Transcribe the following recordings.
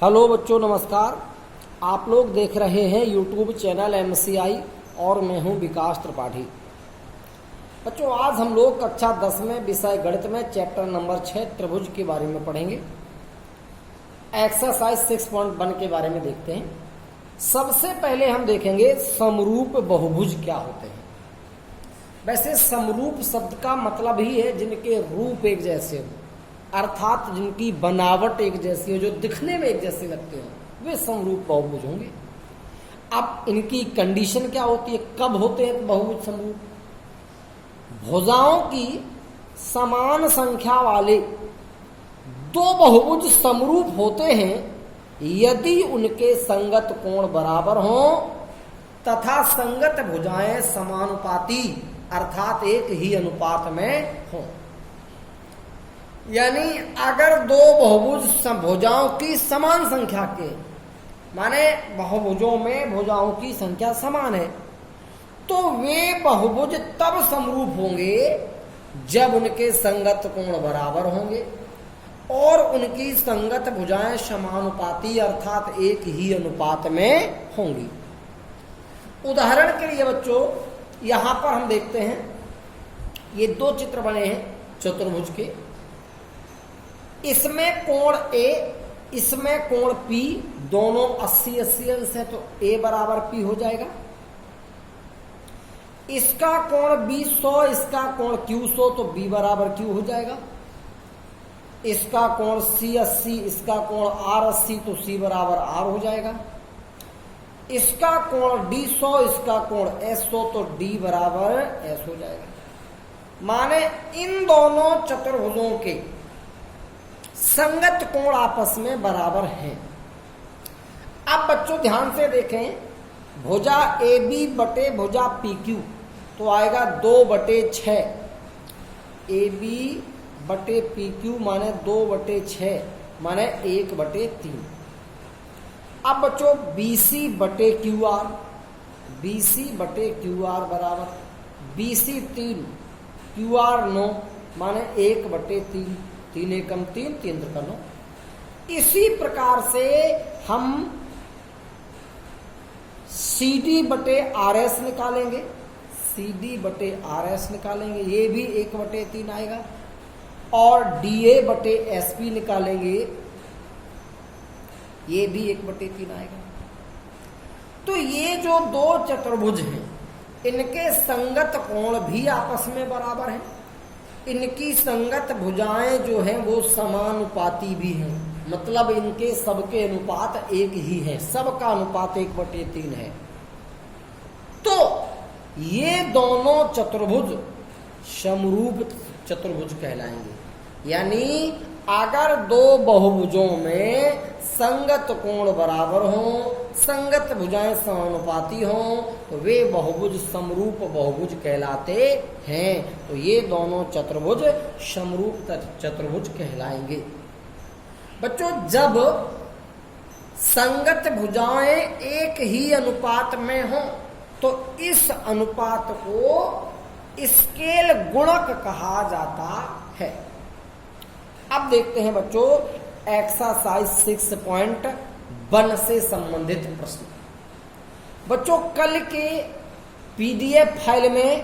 Hello बच्चों, नमस्कार। आप लोग देख रहे हैं यूट्यूब चैनल MCI और मैं हूं विकास त्रिपाठी। बच्चों, आज हम लोग कक्षा 10 में विषय गणित में चैप्टर नंबर 6 त्रिभुज के बारे में पढ़ेंगे। एक्सरसाइज 6.1 के बारे में देखते हैं। सबसे पहले हम देखेंगे समरूप बहुभुज क्या होते हैं। वैसे समरूप शब्द का मतलब ही है जिनके रूप एक जैसे हो, अर्थात जिनकी बनावट एक जैसी हो, जो दिखने में एक जैसे लगते हो, वे समरूप बहुभुज होंगे। अब इनकी कंडीशन क्या होती है, कब होते हैं बहुभुज समरूप? भुजाओं की समान संख्या वाले दो बहुभुज समरूप होते हैं यदि उनके संगत कोण बराबर हों तथा संगत भुजाएं समानुपाती अर्थात एक ही अनुपात में हों। यानी अगर दो बहुभुज भुजाओं की समान संख्या के, माने बहुभुजों में भुजाओं की संख्या समान है, तो वे बहुभुज तब समरूप होंगे जब उनके संगत कोण बराबर होंगे और उनकी संगत भुजाएं समानुपाती अर्थात एक ही अनुपात में होंगी। उदाहरण के लिए बच्चों, यहां पर हम देखते हैं, ये दो चित्र बने हैं चतुर्भुज के। इसमें कोण A, इसमें कोण P, दोनों 80-80 अंश है, तो A बराबर P हो जाएगा। इसका कोण B 100, इसका कोण Q 100, तो B बराबर Q हो जाएगा। इसका कोण C 80, इसका कोण R 80, तो C बराबर R हो जाएगा। इसका कोण D 100, इसका कोण S 100, तो D बराबर S हो जाएगा। माने इन दोनों चतुर्भुजों के संगत कोण आपस में बराबर हैं। अब बच्चों ध्यान से देखें, भुजा AB बटे भुजा PQ तो आएगा 2/6। AB बटे PQ माने 2/6 माने 1/3। अब बच्चों BC बटे QR, BC बटे QR बराबर BC 3, QR 9 माने 1/3, 3 एकम 3, 3 त्रिका 9। इसी प्रकार से हम CD बटे RS निकालेंगे, CD बटे RS निकालेंगे, ये भी 1/3 आएगा। और DA बटे SP निकालेंगे, ये भी 1/3 आएगा। तो ये जो दो चतुर्भुज हैं, इनके संगत कोण भी आपस में बराबर हैं। इनकी संगत भुजाएं जो हैं वो समानुपाती भी हैं, मतलब इनके सबके अनुपात एक ही है, सबका अनुपात 1/3 है। तो ये दोनों चतुर्भुज समरूप चतुर्भुज कहलाएंगे। यानी अगर दो बहुभुजों में संगत कोण बराबर हों, संगत भुजाएं समानुपाती हों, तो वे बहुभुज समरूप बहुभुज कहलाते हैं। तो ये दोनों चतुर्भुज समरूप चतुर्भुज कहलाएंगे। बच्चों, जब संगत भुजाएं एक ही अनुपात में हों तो इस अनुपात को स्केल गुणक कहा जाता है। अब देखते हैं बच्चों एक्सरसाइज 6.1 से संबंधित प्रश्न। बच्चों, कल के PDF फाइल में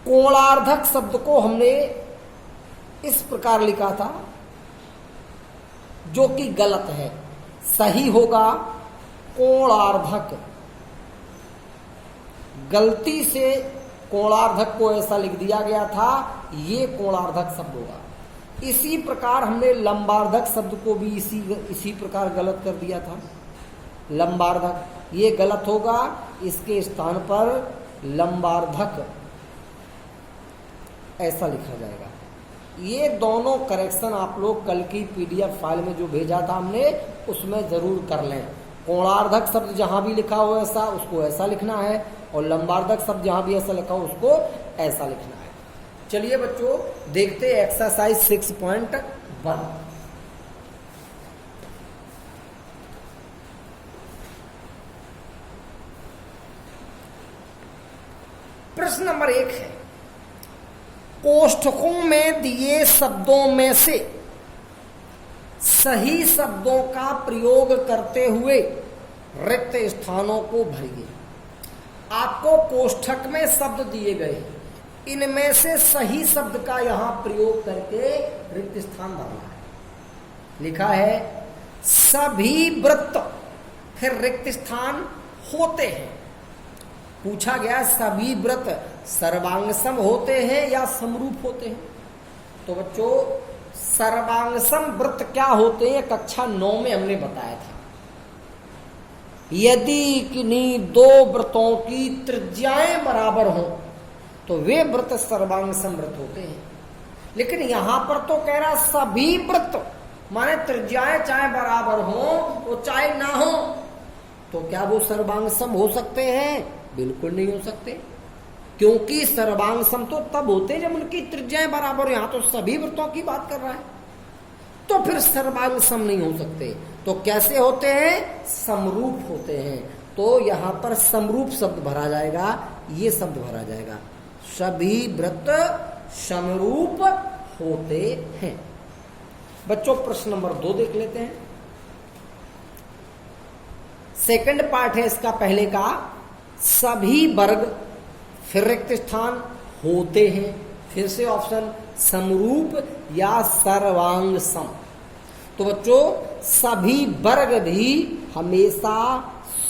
कोणार्धक शब्द को हमने इस प्रकार लिखा था, जो कि गलत है। सही होगा कोणार्धक। गलती से कोणार्धक को ऐसा लिख दिया गया था, ये कोणार्धक शब्द होगा। इसी प्रकार हमने लंबार्धक शब्द को भी इसी प्रकार गलत कर दिया था। लंबार्धक, ये गलत होगा, इसके स्थान पर लंबार्धक ऐसा लिखा जाएगा। ये दोनों करेक्शन आप लोग कल की PDF फाइल में जो भेजा था हमने, उसमें जरूर कर लें। कोणार्धक शब्द जहां भी लिखा हो ऐसा, उसको ऐसा लिखना है, और लंबार्धक शब्द जहां भी ऐसा लिखा हो उसको ऐसा लिखना है। चलिए बच्चों, देखते हैं एक्सरसाइज 6.1। प्रश्न नंबर 1 है, कोष्ठकों में दिए शब्दों में से सही शब्दों का प्रयोग करते हुए रिक्त स्थानों को भरिए। आपको कोष्ठक में शब्द दिए गए, इनमें से सही शब्द का यहां प्रयोग करके रिक्त स्थान भरना है। लिखा है सभी व्रत, फिर रिक्त स्थान होते हैं। पूछा गया सभी व्रत सर्वांगसम होते हैं या समरूप होते हैं? तो बच्चों सर्वांगसम व्रत क्या होते हैं कक्षा 9 में हमने बताया था। यदि किन्हीं दो व्रतों की त्रिज्याएं बराबर हों तो वे व्रत सर्वांगसम व्रत होते हैं। लेकिन यहां पर तो कह रहा सभी व्रत, माने त्रिज्याएं चाहे बराबर हो वो चाहे ना हो, तो क्या वो सर्वांगसम हो सकते हैं? बिल्कुल नहीं हो सकते, क्योंकि सर्वांगसम तो तब होते हैं जब उनकी त्रिज्याएं बराबर हो। यहां तो सभी व्रतों की बात कर रहा है, तो फिर सर्वांगसम नहीं हो सकते। तो कैसे होते हैं? समरूप होते हैं। तो यहां पर समरूप शब्द भरा जाएगा, ये शब्द भरा जाएगा, सभी व्रत समरूप होते हैं। बच्चों प्रश्न नंबर 2 देख लेते हैं। सेकंड पार्ट है इसका पहले का, सभी वर्ग फिर रिक्त स्थान होते हैं। फिर से ऑप्शन समरूप या सर्वांगसम। तो बच्चों सभी वर्ग भी हमेशा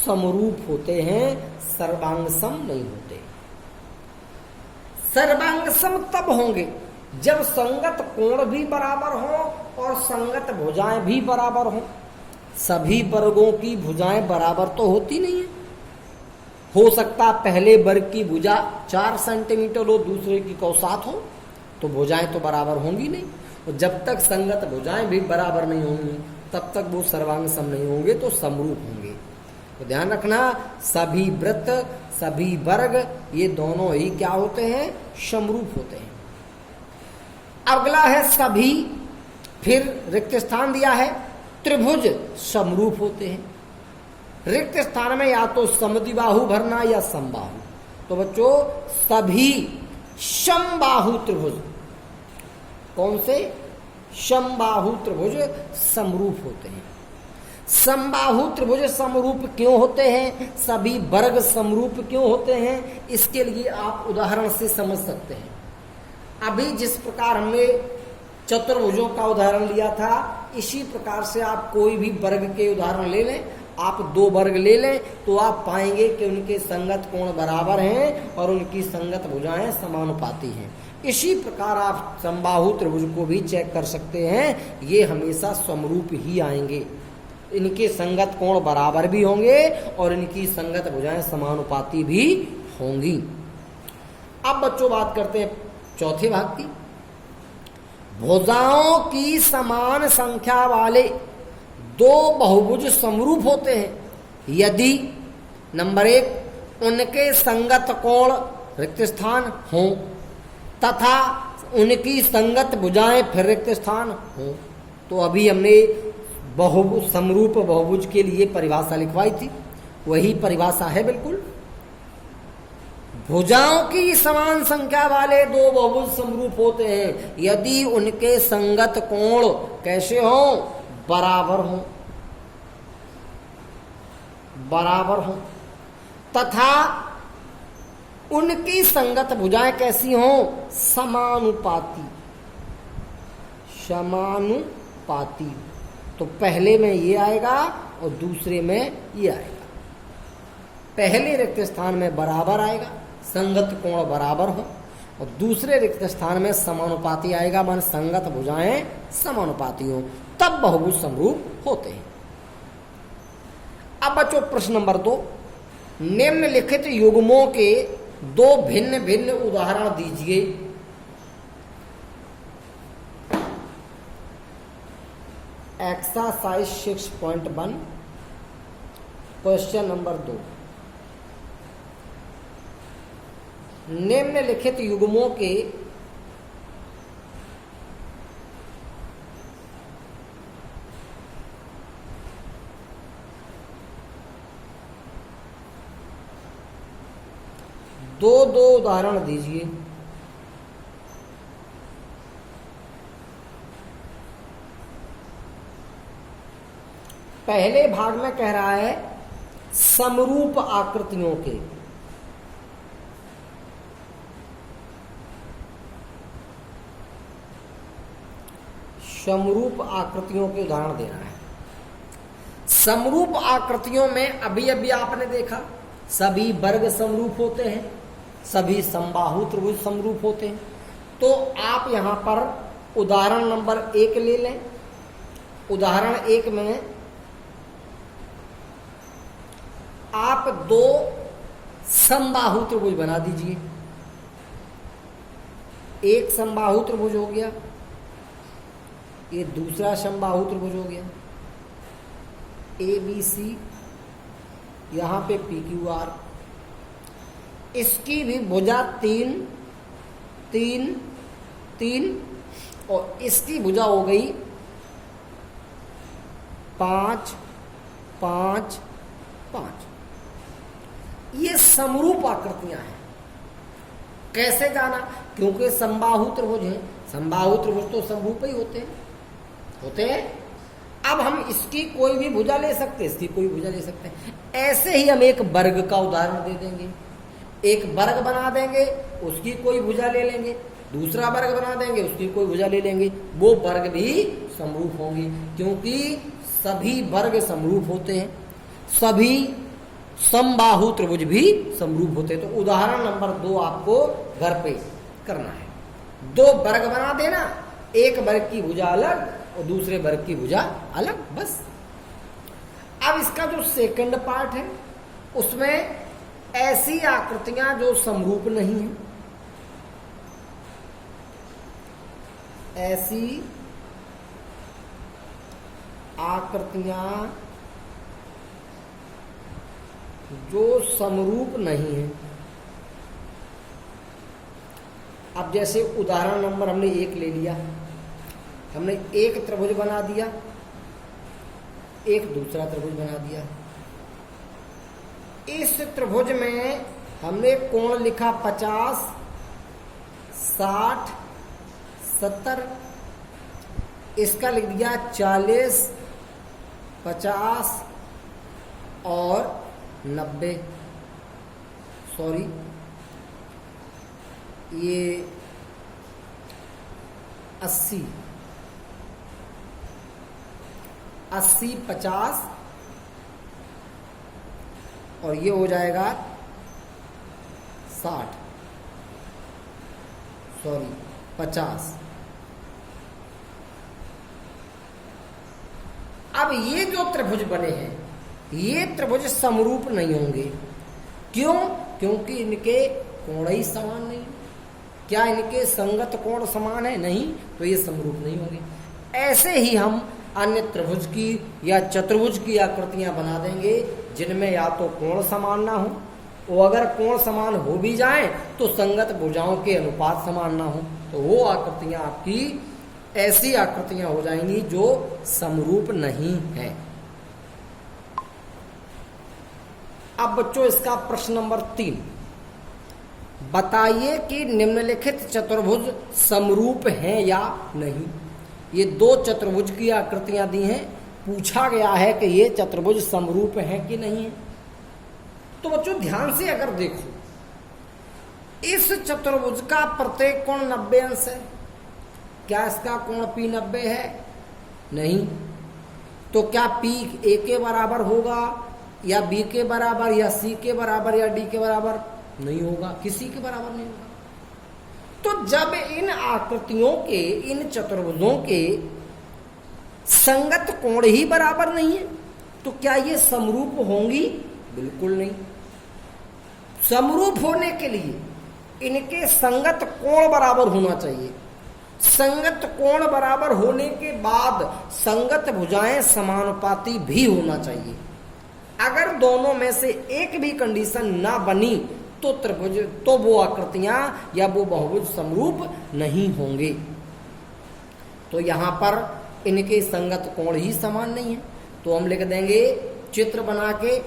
समरूप होते हैं, सर्वांगसम नहीं होते। सर्वांगसम तब होंगे जब संगत कोण भी बराबर हो और संगत भुजाएं भी बराबर हो। सभी वर्गों की भुजाएं बराबर तो होती नहीं है। हो सकता पहले वर्ग की भुजा 4 सेंटीमीटर हो, दूसरे की 7 हो, तो भुजाएं तो बराबर होंगी नहीं। और जब तक संगत भुजाएं भी बराबर नहीं होंगी तब तक वो सर्वांगसम नहीं होंगे, तो समरूप होंगे। तो ध्यान रखना सभी व्रत सभी वर्ग ये दोनों ही क्या होते हैं? समरूप होते हैं। अगला है सभी, फिर रिक्त स्थान दिया है, त्रिभुज समरूप होते हैं। रिक्त स्थान में या तो समद्विबाहु भरना या समबाहु। तो बच्चों सभी समबाहु त्रिभुज, कौन से? समबाहु त्रिभुज समरूप होते हैं। समबाहु त्रिभुज समरूप क्यों होते हैं? सभी वर्ग समरूप क्यों होते हैं? इसके लिए आप उदाहरण से समझ सकते हैं। अभी जिस प्रकार हमने चतुर्भुजों का उदाहरण लिया था, इसी प्रकार से आप कोई भी वर्ग के उदाहरण ले लें। आप 2 वर्ग ले लें तो आप पाएंगे कि उनके संगत कोण बराबर हैं और उनकी संगत भुजाएं समानुपाती हैं। इसी प्रकार आप समबाहु त्रिभुज को भी चेक कर सकते हैं, ये हमेशा समरूप ही आएंगे। इनके संगत कोण बराबर भी होंगे और इनकी संगत भुजाएं समानुपाती भी होंगी। अब बच्चों बात करते हैं चौथे भाग की। भुजाओं की समान संख्या वाले 2 बहुभुज समरूप होते हैं यदि नंबर 1 उनके संगत कोण रिक्त स्थान हो तथा उनकी संगत भुजाएं फिर रिक्त स्थान हो। तो अभी हमने बहुभुज समरूप बहुभुज के लिए परिभाषा लिखवाई थी, वही परिभाषा है बिल्कुल। भुजाओं की समान संख्या वाले 2 बहुभुज समरूप होते हैं यदि उनके संगत कोण कैसे हो? बराबर हो, बराबर हो, तथा उनकी संगत भुजाएं कैसी हो? समानुपाती, समानुपाती। तो पहले में ये आएगा और दूसरे में ये आएगा। पहले रिक्त स्थान में बराबर आएगा, संगत कोण बराबर हो, और दूसरे रिक्त स्थान में समानुपाती आएगा, मान संगत भुजाएं समानुपाती हो, तब बहुभुज समरूप होते हैं। अब बच्चों प्रश्न नंबर 2, निम्नलिखित युग्मों के 2 भिन्न भिन्न उदाहरण दीजिए। एक्सरसाइज 6.1 क्वेश्चन नंबर 2, निम्नलिखित युग्मों के दो उदाहरण दीजिए। पहले भाग में कह रहा है समरूप आकृतियों के, समरूप आकृतियों के उदाहरण दे रहा है। समरूप आकृतियों में अभी अभी आपने देखा सभी वर्ग समरूप होते हैं, सभी समबाहु त्रिभुज समरूप होते हैं। तो आप यहां पर उदाहरण नंबर 1 ले लें। उदाहरण 1 में आप 2 समबाहु त्रिभुज बना दीजिए। एक समबाहु त्रिभुज हो गया, ये दूसरा समबाहु त्रिभुज हो गया, ABC, यहां पे PQR, इसकी भी भुजा 3 3 3 और इसकी भुजा हो गई 5 5 5। ये समरूप आकृतियां हैं। कैसे जाना? क्योंकि समबाहु त्रिभुज है, समबाहु त्रिभुज तो समरूप ही होते हैं। अब हम इसकी कोई भी भुजा ले सकते हैं, इसकी कोई भुजा ले सकते हैं। ऐसे ही हम एक वर्ग का उदाहरण दे देंगे, एक वर्ग बना देंगे, उसकी कोई भुजा ले लेंगे, दूसरा वर्ग बना देंगे, उसकी कोई भुजा ले लेंगे, वो वर्ग भी समरूप होंगे, क्योंकि सभी वर्ग समरूप होते हैं, सभी समबाहु त्रिभुज भी समरूप होते हैं। तो उदाहरण नंबर 2 आपको घर पे करना है। 2 वर्ग बना देना, एक वर्ग की भुजा अलग और दूसरे वर्ग की भुजा अलग, बस। अब इसका जो सेकंड पार्ट है उसमें ऐसी आकृतियां जो समरूप नहीं है, ऐसी आकृतियां जो समरूप नहीं है। अब जैसे उदाहरण नंबर हमने 1 ले लिया, हमने एक त्रिभुज बना दिया, एक दूसरा त्रिभुज बना दिया। इस त्रिभुज में हमने कोण लिखा 50 60 70, इसका लिख दिया 40 50 और 90, सॉरी ये 80 50 और ये हो जाएगा 60, सॉरी 50। अब ये जो त्रिभुज बने हैं ये त्रिभुज समरूप नहीं होंगे। क्यों? क्योंकि इनके कोण ही समान नहीं। क्या इनके संगत कोण समान है? नहीं, तो ये समरूप नहीं होंगे। ऐसे ही हम अन्य त्रिभुज की या चतुर्भुज की आकृतियां बना देंगे जिनमें या तो कोण समान ना हो, और अगर कोण समान हो भी जाए तो संगत भुजाओं के अनुपात समान ना हो, तो वो आकृतियां आपकी ऐसी आकृतियां हो जाएंगी जो समरूप नहीं है। अब बच्चों इसका प्रश्न नंबर 3, बताइए कि निम्नलिखित चतुर्भुज समरूप हैं या नहीं। ये 2 चतुर्भुज की आकृतियां दी हैं, पूछा गया है कि ये चतुर्भुज समरूप हैं कि नहीं है। तो बच्चों ध्यान से अगर देखो, इस चतुर्भुज का प्रत्येक कोण 90 अंश है। क्या इसका कोण P 90 है? नहीं। तो क्या P A के बराबर होगा या B के बराबर या C के बराबर या D के बराबर? नहीं होगा, किसी के बराबर नहीं होगा। तो जब इन आकृतियों के, इन चतुर्भुजों के संगत कोण ही बराबर नहीं है तो क्या ये समरूप होंगी? बिल्कुल नहीं। समरूप होने के लिए इनके संगत कोण बराबर होना चाहिए। संगत कोण बराबर होने के बाद संगत भुजाएं समानुपाती भी होना चाहिए। अगर दोनों में से एक भी कंडीशन ना बनी तो त्रिभुज, तो वो आकृतियां या वो बहुभुज समरूप नहीं होंगे। तो यहां पर इनके संगत कोण ही समान नहीं है, तो हम लिख देंगे चित्र बना के,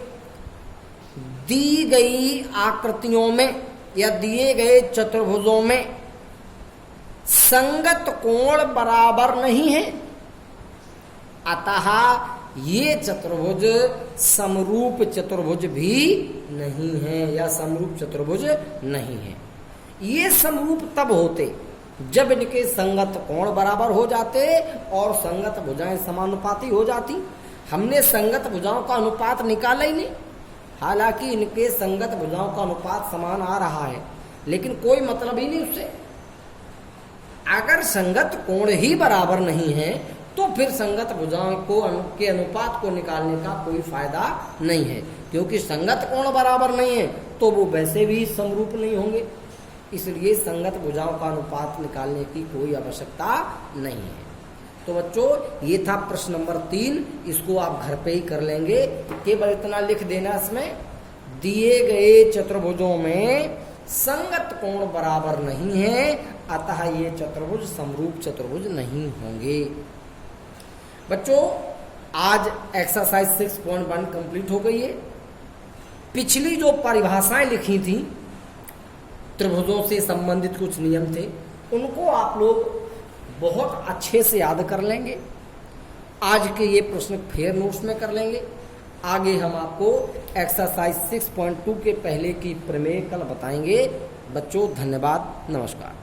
दी गई आकृतियों में या दिए गए चतुर्भुजों में संगत कोण बराबर नहीं है अतः ये चतुर्भुज समरूप चतुर्भुज भी नहीं है, या समरूप चतुर्भुज नहीं है। ये समरूप तब होते जब इनके संगत कोण बराबर हो जाते और संगत भुजाएं समानुपाती हो जाती। हमने संगत भुजाओं का अनुपात निकाला ही नहीं, हालांकि इनके संगत भुजाओं का अनुपात समान आ रहा है, लेकिन कोई मतलब ही नहीं उससे। अगर संगत कोण ही बराबर नहीं है तो फिर संगत भुजाओं को के अनुपात को निकालने का कोई फायदा नहीं है, क्योंकि संगत कोण बराबर नहीं है तो वो वैसे भी समरूप नहीं होंगे। इसलिए संगत भुजाओं का अनुपात निकालने की कोई आवश्यकता नहीं है। तो बच्चों, ये था प्रश्न नंबर 3, इसको आप घर पे ही कर लेंगे। केवल इतना लिख देना इसमें, दिए गए चतुर्भुजों में संगत कोण बराबर नहीं है, अतः ये चतुर्भुज समरूप चतुर्भुज नहीं होंगे। बच्चों, आज एक्सरसाइज 6.1 कंप्लीट हो गई है। पिछली जो परिभाषाएं लिखी थी, त्रिभुजों से संबंधित कुछ नियम थे, उनको आप लोग बहुत अच्छे से याद कर लेंगे। आज के ये प्रश्न फिर नोट्स में कर लेंगे। आगे हम आपको एक्सरसाइज 6.2 के पहले की प्रमेय कल बताएंगे। बच्चों, धन्यवाद, नमस्कार।